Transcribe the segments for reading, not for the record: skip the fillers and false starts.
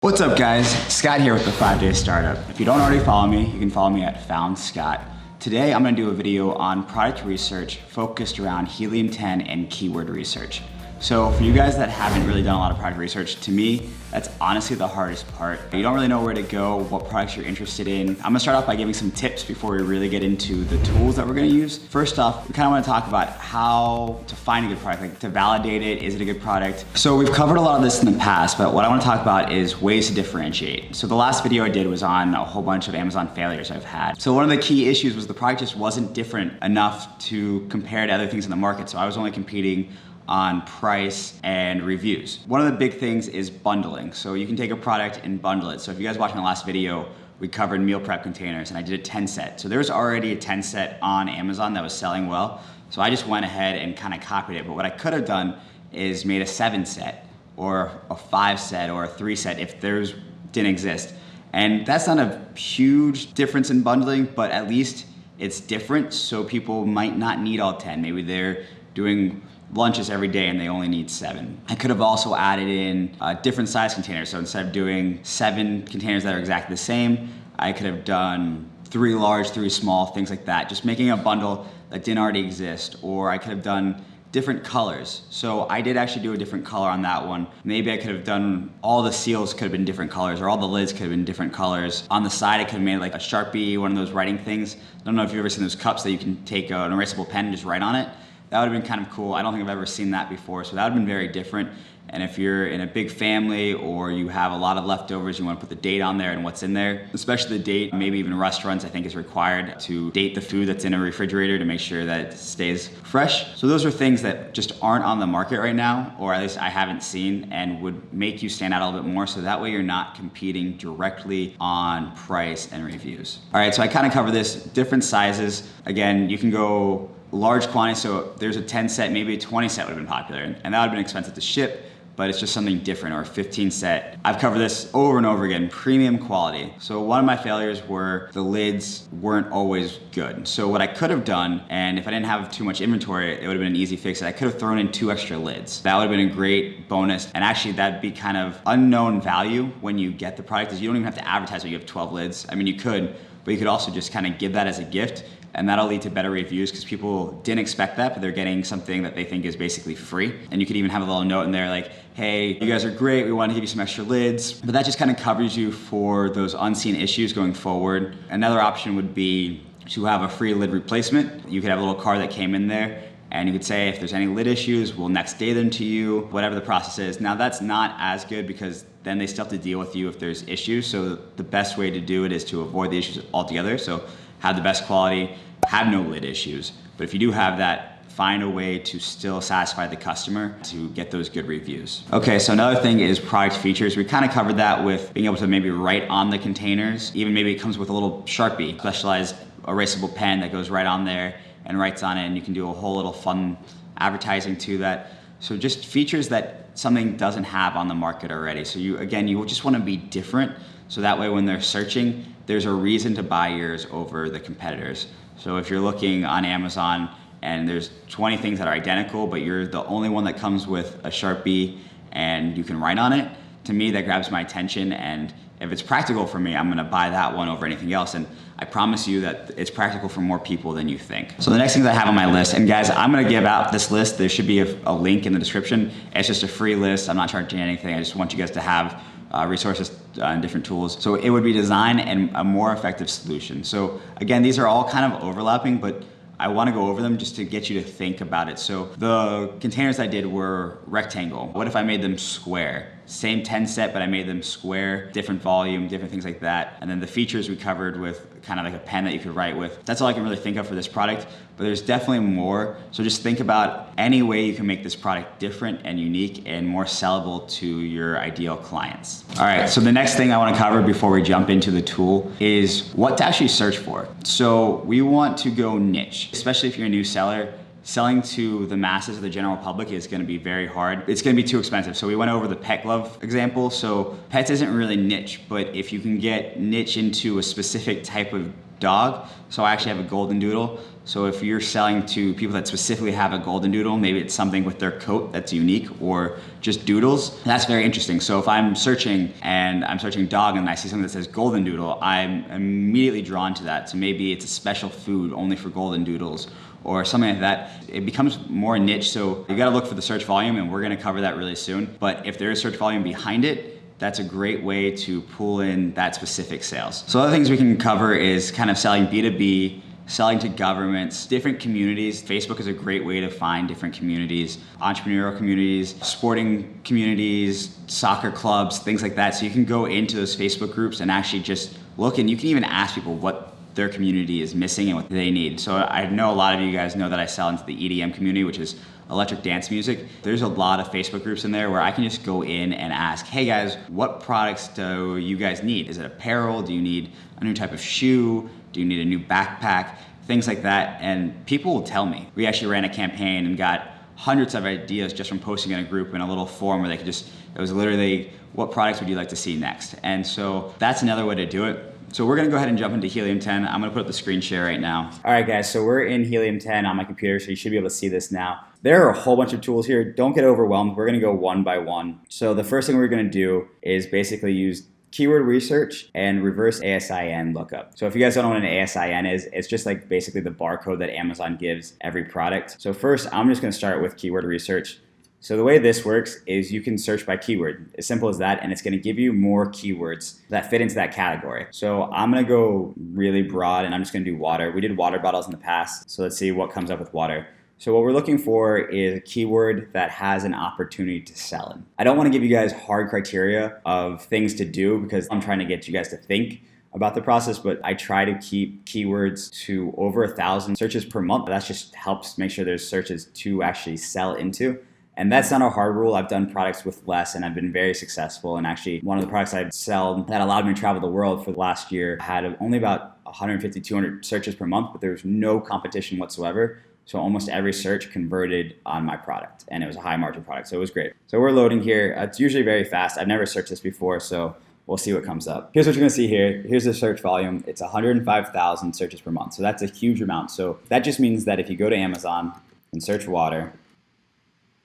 What's up guys, Scott here with the 5-Day Startup. If you don't already follow me, you can follow me at FoundScott. Today I'm going to do a video on product research focused around helium-10 and keyword research. So for you guys that haven't really done a lot of product research, to me, that's honestly the hardest part. You don't really know where to go, what products you're interested in. I'm gonna start off by giving some tips before we really get into the tools that we're gonna use. First off, we kind of want to talk about how to find a good product, like to validate it, is it a good product? So we've covered a lot of this in the past, but what I want to talk about is ways to differentiate. So the last video I did was on a whole bunch of Amazon failures I've had. So one of the key issues was the product just wasn't different enough to compare to other things in the market. So I was only competing on price and reviews. One of the big things is bundling. So you can take a product and bundle it. So if you guys watched my last video, we covered meal prep containers and I did a 10 set. So there was already a 10 set on Amazon that was selling well. So I just went ahead and kind of copied it. But what I could have done is made a 7 set or a 5 set or a 3 set if theirs didn't exist. And that's not a huge difference in bundling, but at least it's different. So people might not need all 10. Maybe they're doing lunches every day and they only need 7. I could have also added in different size containers. So instead of doing 7 containers that are exactly the same, I could have done 3 large, 3 small, things like that. Just making a bundle that didn't already exist. Or I could have done different colors. So I did actually do a different color on that one. Maybe I could have done, all the seals could have been different colors or all the lids could have been different colors. On the side, I could have made like a Sharpie, one of those writing things. I don't know if you've ever seen those cups that you can take an erasable pen and just write on it. That would have been kind of cool. I don't think I've ever seen that before, so that would have been very different. And if you're in a big family or you have a lot of leftovers, you want to put the date on there and what's in there, especially the date. Maybe even restaurants, I think, is required to date the food that's in a refrigerator to make sure that it stays fresh. So those are things that just aren't on the market right now, or at least I haven't seen, and would make you stand out a little bit more, so that way you're not competing directly on price and reviews. All right, so I kind of cover this, different sizes. Again, you can go large quantity, so there's a 10 set, maybe a 20 set would have been popular, and that would have been expensive to ship, but it's just something different, or a 15 set. I've covered this over and over again, premium quality. So one of my failures were the lids weren't always good. So what I could have done, and if I didn't have too much inventory, it would have been an easy fix. I could have thrown in 2 extra lids. That would have been a great bonus, and actually that'd be kind of unknown value when you get the product, is you don't even have to advertise that you have 12 lids. I mean, you could, but you could also just kind of give that as a gift, and that'll lead to better reviews because people didn't expect that, but they're getting something that they think is basically free. And you could even have a little note in there like, hey, you guys are great, we want to give you some extra lids. But that just kind of covers you for those unseen issues going forward. Another option would be to have a free lid replacement. You could have a little card that came in there, and you could say, if there's any lid issues, we'll next day them to you, whatever the process is. Now that's not as good because then they still have to deal with you if there's issues. So the best way to do it is to avoid the issues altogether. So have the best quality, have no lid issues. But if you do have that, find a way to still satisfy the customer to get those good reviews. Okay, so another thing is product features. We kind of covered that with being able to maybe write on the containers. Even maybe it comes with a little Sharpie, specialized erasable pen that goes right on there and writes on it, and you can do a whole little fun advertising to that. So just features that something doesn't have on the market already. So you just want to be different, so that way when they're searching, there's a reason to buy yours over the competitors. So if you're looking on Amazon and there's 20 things that are identical, but you're the only one that comes with a Sharpie and you can write on it, to me that grabs my attention, and if it's practical for me, I'm gonna buy that one over anything else. And I promise you that it's practical for more people than you think. So the next things I have on my list, and guys, I'm gonna give out this list. There should be a link in the description. It's just a free list. I'm not charging anything. I just want you guys to have resources and different tools. So it would be design and a more effective solution. So again, these are all kind of overlapping, but I want to go over them just to get you to think about it. So the containers I did were rectangle. What if I made them square? Same 10 set, but I made them square, different volume, different things like that. And then the features we covered with kind of like a pen that you could write with. That's all I can really think of for this product, but there's definitely more. So just think about any way you can make this product different and unique and more sellable to your ideal clients. All right, so the next thing I want to cover before we jump into the tool is what to actually search for. So we want to go niche, especially if you're a new seller. selling to the masses of the general public is gonna be very hard. It's gonna be too expensive. So we went over the pet glove example. So pets isn't really niche, but if you can get niche into a specific type of dog, so I actually have a golden doodle. So if you're selling to people that specifically have a golden doodle, maybe it's something with their coat that's unique or just doodles, that's very interesting. So if I'm searching and I'm searching dog and I see something that says golden doodle, I'm immediately drawn to that. So maybe it's a special food only for golden doodles or something like that. It becomes more niche, so you gotta look for the search volume, and we're gonna cover that really soon. But if there is search volume behind it, that's a great way to pull in that specific sales. So other things we can cover is kind of selling B2B, selling to governments, different communities. Facebook is a great way to find different communities, entrepreneurial communities, sporting communities, soccer clubs, things like that. So you can go into those Facebook groups and actually just look, and you can even ask people what their community is missing and what they need. So I know a lot of you guys know that I sell into the EDM community, which is electric dance music. There's a lot of Facebook groups in there where I can just go in and ask, hey guys, what products do you guys need? Is it apparel? Do you need a new type of shoe? Do you need a new backpack? Things like that, and people will tell me. We actually ran a campaign and got hundreds of ideas just from posting in a group in a little forum where they could just, it was literally, what products would you like to see next? And so that's another way to do it. So we're gonna go ahead and jump into Helium 10. I'm gonna put up the screen share right now. All right guys, so we're in Helium 10 on my computer, so you should be able to see this now. There are a whole bunch of tools here. Don't get overwhelmed. We're gonna go one by one. So the first thing we're gonna do is basically use keyword research and reverse ASIN lookup. So if you guys don't know what an ASIN is, it's just like basically the barcode that Amazon gives every product. So first, I'm just gonna start with keyword research. So the way this works is you can search by keyword, as simple as that, and it's gonna give you more keywords that fit into that category. So I'm gonna go really broad and I'm just gonna do water. We did water bottles in the past, so let's see what comes up with water. So what we're looking for is a keyword that has an opportunity to sell in. I don't wanna give you guys hard criteria of things to do because I'm trying to get you guys to think about the process, but I try to keep keywords to over 1,000 searches per month. That just helps make sure there's searches to actually sell into. And that's not a hard rule. I've done products with less and I've been very successful. And actually one of the products I'd sell that allowed me to travel the world for the last year had only about 150, 200 searches per month, but there was no competition whatsoever. So almost every search converted on my product, and it was a high margin product, so it was great. So we're loading here. It's usually very fast. I've never searched this before, so we'll see what comes up. Here's what you're gonna see here. Here's the search volume. It's 105,000 searches per month, so that's a huge amount. So that just means that if you go to Amazon and search water,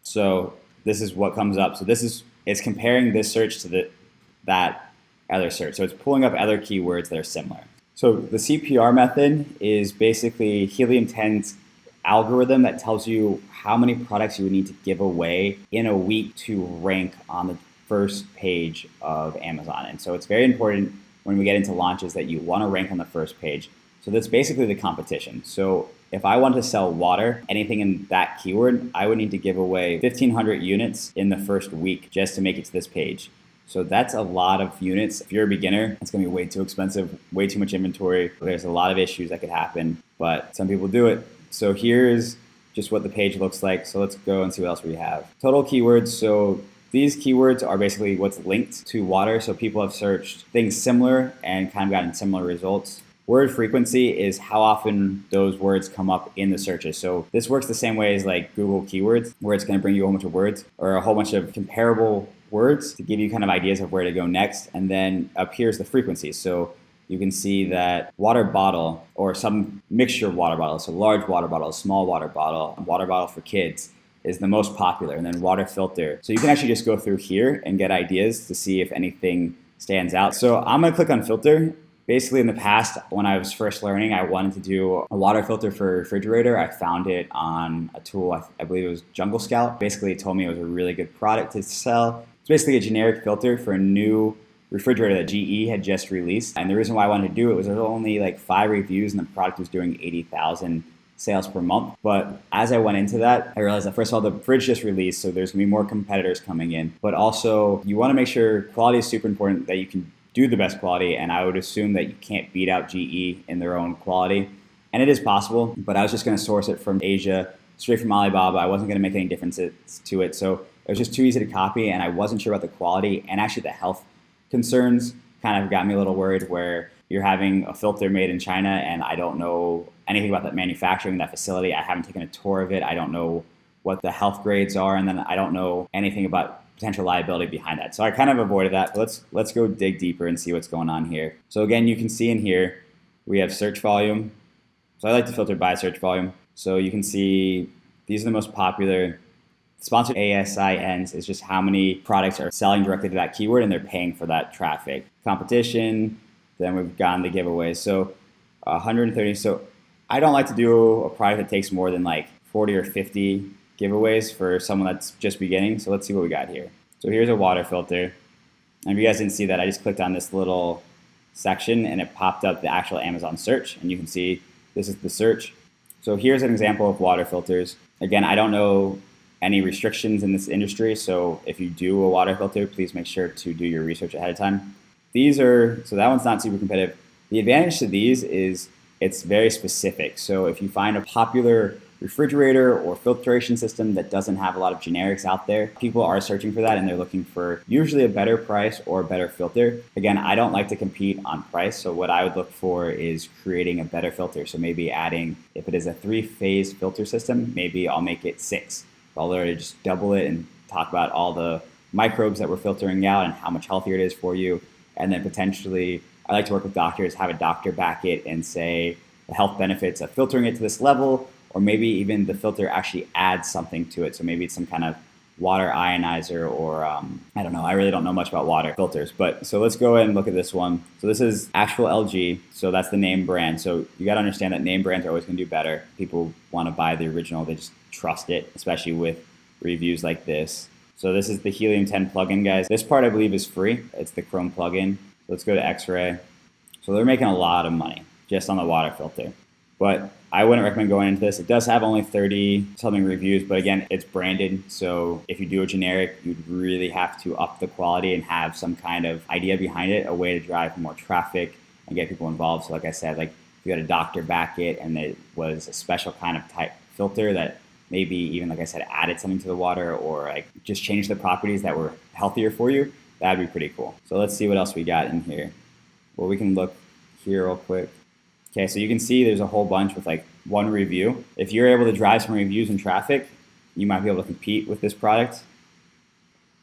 so this is what comes up. So it's comparing this search to that other search. So it's pulling up other keywords that are similar. So the CPR method is basically Helium 10's algorithm that tells you how many products you would need to give away in a week to rank on the first page of Amazon. And so it's very important when we get into launches that you want to rank on the first page. So that's basically the competition. So if I wanted to sell water, anything in that keyword, I would need to give away 1,500 units in the first week just to make it to this page. So that's a lot of units. If you're a beginner, it's gonna be way too expensive, way too much inventory. There's a lot of issues that could happen, but some people do it. So here's just what the page looks like. So let's go and see what else we have. Total keywords. So these keywords are basically what's linked to water. So people have searched things similar and kind of gotten similar results. Word frequency is how often those words come up in the searches. So this works the same way as like Google keywords, where it's gonna bring you a whole bunch of words or a whole bunch of comparable words to give you kind of ideas of where to go next. And then up here's the frequency. So you can see that water bottle or some mixture of water bottles, so large water bottle, small water bottle for kids is the most popular, and then water filter. So you can actually just go through here and get ideas to see if anything stands out. So I'm gonna click on filter. Basically in the past, when I was first learning, I wanted to do a water filter for a refrigerator. I found it on a tool, I believe it was Jungle Scout. Basically it told me it was a really good product to sell. It's basically a generic filter for a new refrigerator that GE had just released. And the reason why I wanted to do it was there were only like 5 reviews and the product was doing 80,000 sales per month. But as I went into that, I realized that first of all, the fridge just released, so there's gonna be more competitors coming in. But also you wanna make sure quality is super important, that you can do the best quality. And I would assume that you can't beat out GE in their own quality. And it is possible, but I was just gonna source it from Asia, straight from Alibaba. I wasn't gonna make any differences to it. So it was just too easy to copy and I wasn't sure about the quality, and actually the health concerns kind of got me a little worried, where you're having a filter made in China and I don't know anything about that manufacturing, that facility. I haven't taken a tour of it. I don't know what the health grades are, and then I don't know anything about potential liability behind that. So I kind of avoided that, but let's go dig deeper and see what's going on here. So again, you can see in here, we have search volume. So I like to filter by search volume. So you can see these are the most popular. Sponsored ASINs is just how many products are selling directly to that keyword and they're paying for that traffic. Competition, then we've gotten the giveaways. So 130. So I don't like to do a product that takes more than like 40 or 50 giveaways for someone that's just beginning. So let's see what we got here. So here's a water filter. And if you guys didn't see that, I just clicked on this little section and it popped up the actual Amazon search. And you can see this is the search. So here's an example of water filters. Again, I don't know any restrictions in this industry. So if you do a water filter, please make sure to do your research ahead of time. So that one's not super competitive. The advantage to these is it's very specific. So if you find a popular refrigerator or filtration system that doesn't have a lot of generics out there, people are searching for that and they're looking for usually a better price or a better filter. Again, I don't like to compete on price. So what I would look for is creating a better filter. So maybe adding, if it is a 3-phase filter system, maybe I'll make it 6. I'll literally just double it and talk about all the microbes that we're filtering out and how much healthier it is for you. And then potentially, I like to work with doctors, have a doctor back it and say the health benefits of filtering it to this level, or maybe even the filter actually adds something to it. So maybe it's some kind of water ionizer or I don't know. I really don't know much about water filters. But so let's go ahead and look at this one. So this is actual LG. So that's the name brand. So you got to understand that name brands are always going to do better. People want to buy the original. They just trust it, especially with reviews like this. So this is the Helium 10 plugin, guys. This part I believe is free. It's the Chrome plugin. Let's go to X-Ray. So they're making a lot of money just on the water filter. But I wouldn't recommend going into this. It does have only 30 something reviews, but again, it's branded. So if you do a generic, you'd really have to up the quality and have some kind of idea behind it, a way to drive more traffic and get people involved. So like I said, like if you had a doctor back it and it was a special kind of type filter that maybe even, like I said, added something to the water or like just changed the properties that were healthier for you, that'd be pretty cool. So let's see what else we got in here. Well, we can look here real quick. Okay, so you can see there's a whole bunch with like one review. If you're able to drive some reviews and traffic, you might be able to compete with this product.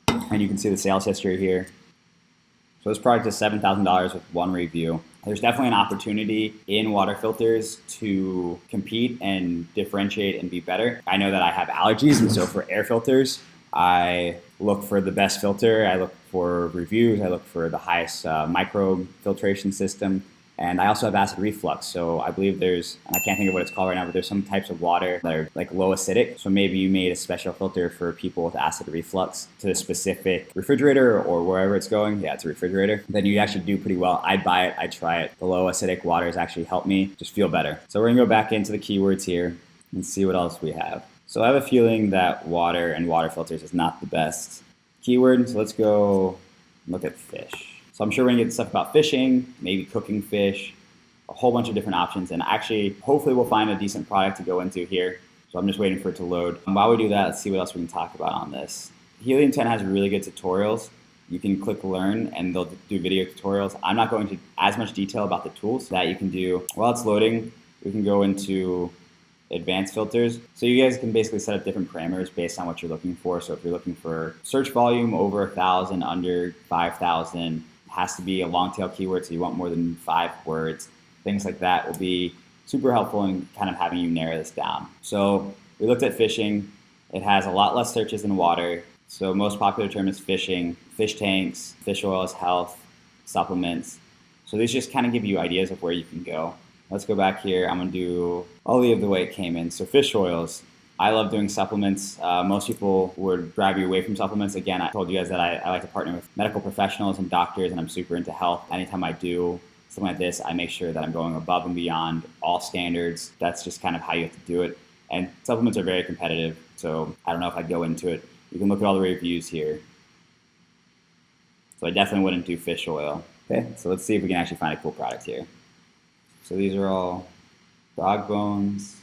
And you can see the sales history here. So this product is $7,000 with one review. There's definitely an opportunity in water filters to compete and differentiate and be better. I know that I have allergies, and so for air filters, I look for the best filter. I look for reviews. I look for the highest microbe filtration system. And I also have acid reflux. So I believe there's, and I can't think of what it's called right now, but there's some types of water that are like low acidic. So maybe you made a special filter for people with acid reflux to a specific refrigerator or wherever it's going. Yeah, it's a refrigerator. Then you actually do pretty well. I'd buy it. I'd try it. The low acidic waters actually help me just feel better. So we're gonna go back into the keywords here and see what else we have. So I have a feeling that water and water filters is not the best keyword. So let's go look at fish. So I'm sure we're gonna get stuff about fishing, maybe cooking fish, a whole bunch of different options. And actually, hopefully we'll find a decent product to go into here. So I'm just waiting for it to load. And while we do that, let's see what else we can talk about on this. Helium 10 has really good tutorials. You can click learn and they'll do video tutorials. I'm not going into as much detail about the tools that you can do. While it's loading, we can go into advanced filters. So you guys can basically set up different parameters based on what you're looking for. So if you're looking for search volume over 1,000, under 5,000, has to be a long tail keyword, so you want more than 5 words. Things like that will be super helpful in kind of having you narrow this down. So we looked at fishing. It has a lot less searches than water. So most popular term is fishing, fish tanks, fish oils, health, supplements. So these just kind of give you ideas of where you can go. Let's go back here. I'm gonna do, I'll leave the way it came in. So fish oils. I love doing supplements. Most people would drive you away from supplements. Again, I told you guys that I like to partner with medical professionals and doctors, and I'm super into health. Anytime I do something like this, I make sure that I'm going above and beyond all standards. That's just kind of how you have to do it. And supplements are very competitive, so I don't know if I'd go into it. You can look at all the reviews here. So I definitely wouldn't do fish oil. Okay, so let's see if we can actually find a cool product here. So these are all dog bones.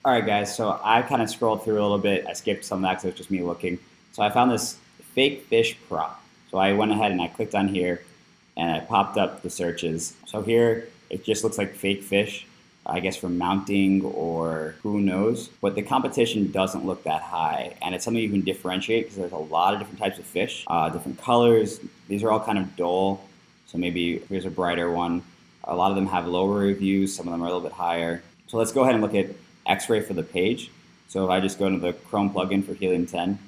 All right, guys, so I kind of scrolled through a little bit. I skipped some of that because it was just me looking. So I found this fake fish prop. So I went ahead and I clicked on here and I popped up the searches. So here, it just looks like fake fish. I guess for mounting or who knows, but the competition doesn't look that high, and it's something you can differentiate because there's a lot of different types of fish, different colors. These are all kind of dull, so maybe here's a brighter one. A lot of them have lower reviews, some of them are a little bit higher. So let's go ahead and look at X-ray for the page. So if I just go into the Chrome plugin for helium 10,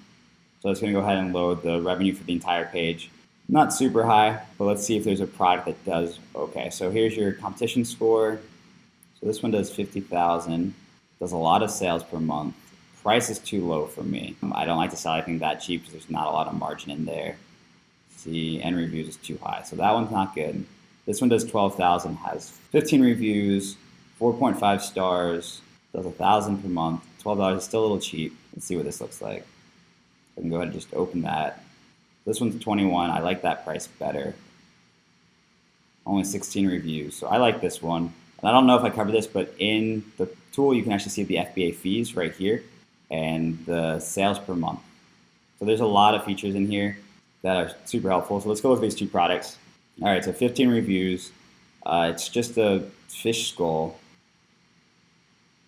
so it's going to go ahead and load the revenue for the entire page. Not super high, but let's see if there's a product that does okay. So here's your competition score. So this one does 50,000, does a lot of sales per month. Price is too low for me. I don't like to sell anything that cheap because there's not a lot of margin in there. See, end reviews is too high, so that one's not good. This one does 12,000, has 15 reviews, 4.5 stars, does 1,000 per month. $12 is still a little cheap. Let's see what this looks like. I can go ahead and just open that. This one's 21. I like that price better. Only 16 reviews, so I like this one. And I don't know if I covered this, but in the tool you can actually see the FBA fees right here and the sales per month. So there's a lot of features in here that are super helpful. So let's go with these two products. All right, so 15 reviews. It's just a fish skull.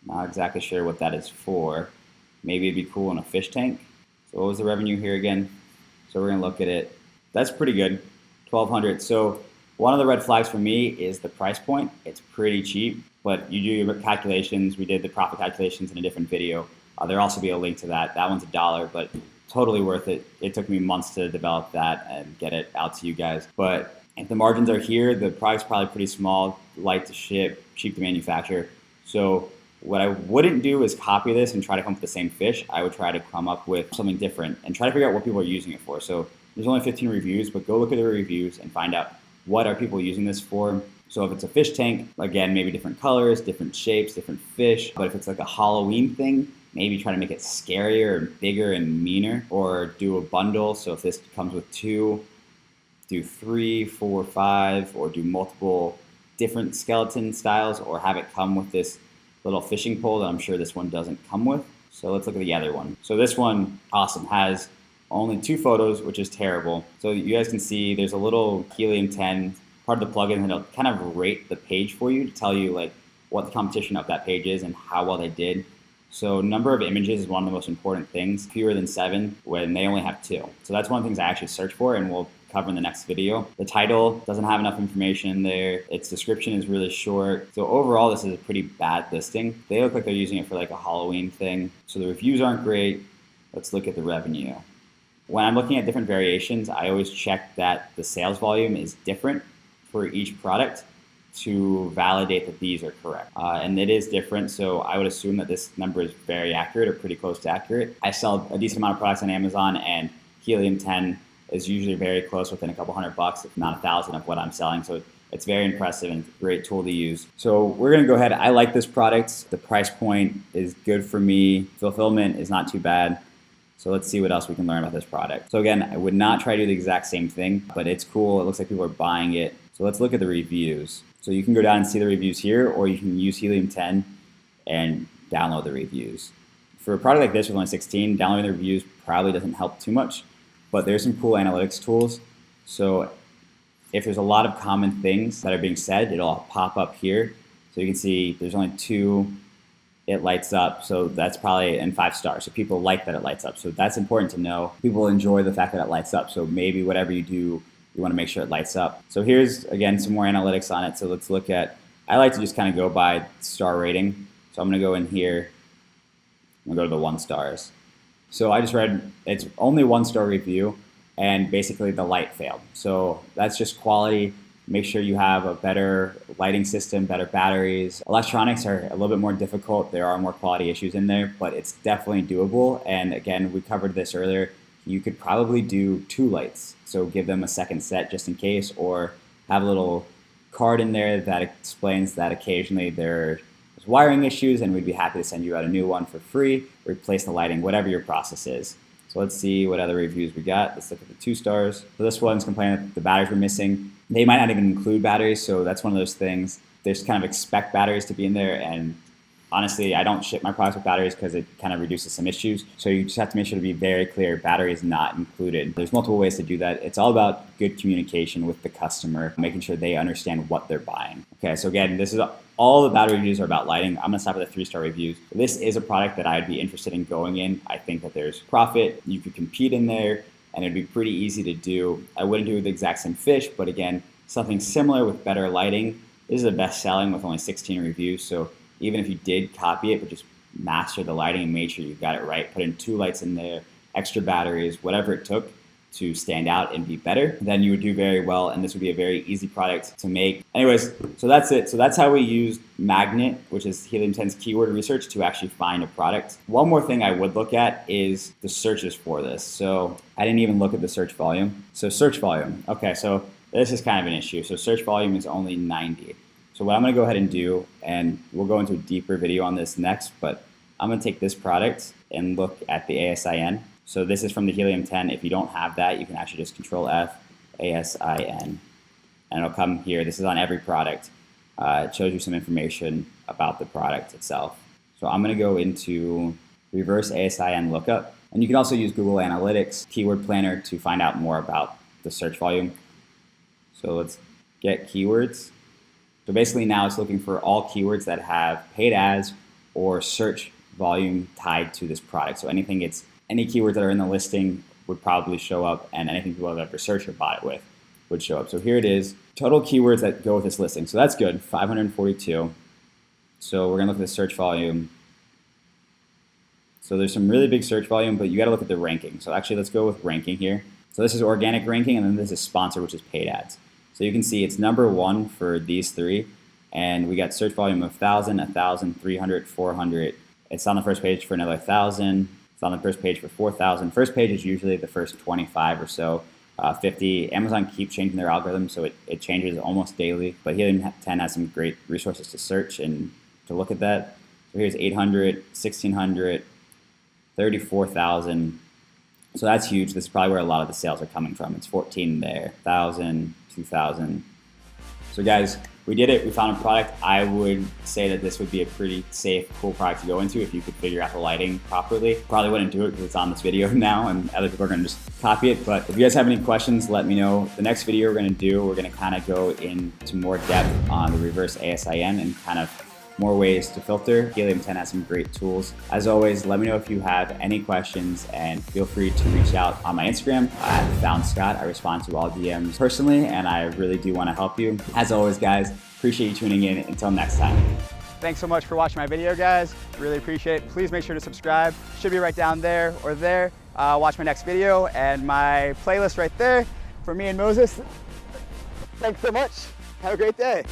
Not exactly sure what that is for. Maybe it'd be cool in a fish tank. So what was the revenue here again? So we're gonna look at it. That's pretty good, 1,200. So one of the red flags for me is the price point. It's pretty cheap, but you do your calculations. We did the profit calculations in a different video. There'll also be a link to that. That one's $1, but totally worth it. It took me months to develop that and get it out to you guys. But if the margins are here, the product's probably pretty small, light to ship, cheap to manufacture. So what I wouldn't do is copy this and try to come up with the same fish. I would try to come up with something different and try to figure out what people are using it for. So there's only 15 reviews, but go look at the reviews and find out what are people using this for. So if it's a fish tank, again, maybe different colors, different shapes, different fish. But if it's like a Halloween thing, maybe try to make it scarier and bigger and meaner, or do a bundle. So if this comes with 2, do 3, 4, 5, or do multiple different skeleton styles, or have it come with this little fishing pole that I'm sure this one doesn't come with. So let's look at the other one. So this one, awesome, has only 2 photos, which is terrible. So you guys can see there's a little helium 10 part of the plugin that'll kind of rate the page for you to tell you like what the competition of that page is and how well they did. So number of images is one of the most important things, fewer than 7 when they only have 2. So that's one of the things I actually search for, and we'll cover in the next video. The title doesn't have enough information in there. Its description is really short. So overall, this is a pretty bad listing. They look like they're using it for like a Halloween thing. So the reviews aren't great. Let's look at the revenue. When I'm looking at different variations, I always check that the sales volume is different for each product to validate that these are correct. And it is different, so I would assume that this number is very accurate or pretty close to accurate. I sell a decent amount of products on Amazon, and helium 10 is usually very close, within a couple $100, if not 1,000 of what I'm selling. So it's very impressive and a great tool to use. So we're gonna go ahead. I like this product. The price point is good for me. Fulfillment is not too bad. So let's see what else we can learn about this product. So again, I would not try to do the exact same thing, but it's cool. It looks like people are buying it. So let's look at the reviews. So you can go down and see the reviews here, or you can use helium 10 and download the reviews. For a product like this with only 16, downloading the reviews probably doesn't help too much, but there's some cool analytics tools. So if there's a lot of common things that are being said, it'll pop up here. So you can see there's only 2, it lights up. So that's probably in 5 stars. So people like that it lights up. So that's important to know. People enjoy the fact that it lights up. So maybe whatever you do, you want to make sure it lights up. So here's, again, some more analytics on it. So let's look at, I like to just kind of go by star rating. So I'm going to go in here. I'm going to go to the 1 stars. So I just read, it's only 1-star review, and basically the light failed. So that's just quality. Make sure you have a better lighting system, better batteries. Electronics are a little bit more difficult. There are more quality issues in there, but it's definitely doable. And again, we covered this earlier. You could probably do 2 lights. So give them a second set just in case, or have a little card in there that explains that occasionally there's wiring issues, and we'd be happy to send you out a new one for free, replace the lighting, whatever your process is. So let's see what other reviews we got. Let's look at the 2 stars. So this one's complaining that the batteries were missing. They might not even include batteries, so that's one of those things. They just kind of expect batteries to be in there, and Honestly, I don't ship my products with batteries because it kind of reduces some issues. So you just have to make sure to be very clear, battery is not included. There's multiple ways to do that. It's all about good communication with the customer, making sure they understand what they're buying. Okay, so again, this is all the battery reviews are about lighting. I'm gonna stop at the 3-star reviews. This is a product that I'd be interested in going in. I think that there's profit, you could compete in there, and it'd be pretty easy to do. I wouldn't do the exact same fish, but again, something similar with better lighting. This is a best selling with only 16 reviews, so even if you did copy it, but just master the lighting and made sure you got it right, put in 2 lights in there, extra batteries, whatever it took to stand out and be better, then you would do very well, and this would be a very easy product to make. Anyways, so that's it. So that's how we use Magnet, which is Helium 10's keyword research, to actually find a product. One more thing I would look at is the searches for this. So I didn't even look at the search volume. So search volume, okay, so this is kind of an issue. So search volume is only 90. So what I'm gonna go ahead and do, and we'll go into a deeper video on this next, but I'm gonna take this product and look at the ASIN. So this is from the Helium 10. If you don't have that, you can actually just Control F, ASIN, and it'll come here. This is on every product. It shows you some information about the product itself. So I'm gonna go into reverse ASIN lookup, and you can also use Google Analytics Keyword Planner to find out more about the search volume. So let's get keywords. So basically now it's looking for all keywords that have paid ads or search volume tied to this product. So any keywords that are in the listing would probably show up, and anything people have ever searched or bought it with would show up. So here it is, total keywords that go with this listing. So that's good, 542. So we're gonna look at the search volume. So there's some really big search volume, but you gotta look at the ranking. So actually let's go with ranking here. So this is organic ranking, and then this is sponsor, which is paid ads. So you can see it's #1 for these 3, and we got search volume of 1,000, 1,000, 300, 400. It's on the first page for another 1,000. It's on the first page for 4,000. First page is usually the first 25 or so, 50. Amazon keeps changing their algorithm, so it changes almost daily. But Helium 10 has some great resources to search and to look at that. So here's 800, 1,600, 34,000. So that's huge. This is probably where a lot of the sales are coming from. It's 14 there, 1,000, 2,000. So guys, we did it. We found a product. I would say that this would be a pretty safe, cool product to go into if you could figure out the lighting properly. Probably wouldn't do it because it's on this video now and other people are gonna just copy it. But if you guys have any questions, let me know. The next video we're gonna kind of go into more depth on the reverse ASIN and kind of more ways to filter. Helium 10 has some great tools. As always, let me know if you have any questions, and feel free to reach out on my Instagram at @FoundScott. I respond to all DMs personally, and I really do want to help you. As always, guys, appreciate you tuning in. Until next time. Thanks so much for watching my video, guys. Really appreciate it. Please make sure to subscribe. Should be right down there or there. Watch my next video and my playlist right there for me and Moses. Thanks so much. Have a great day.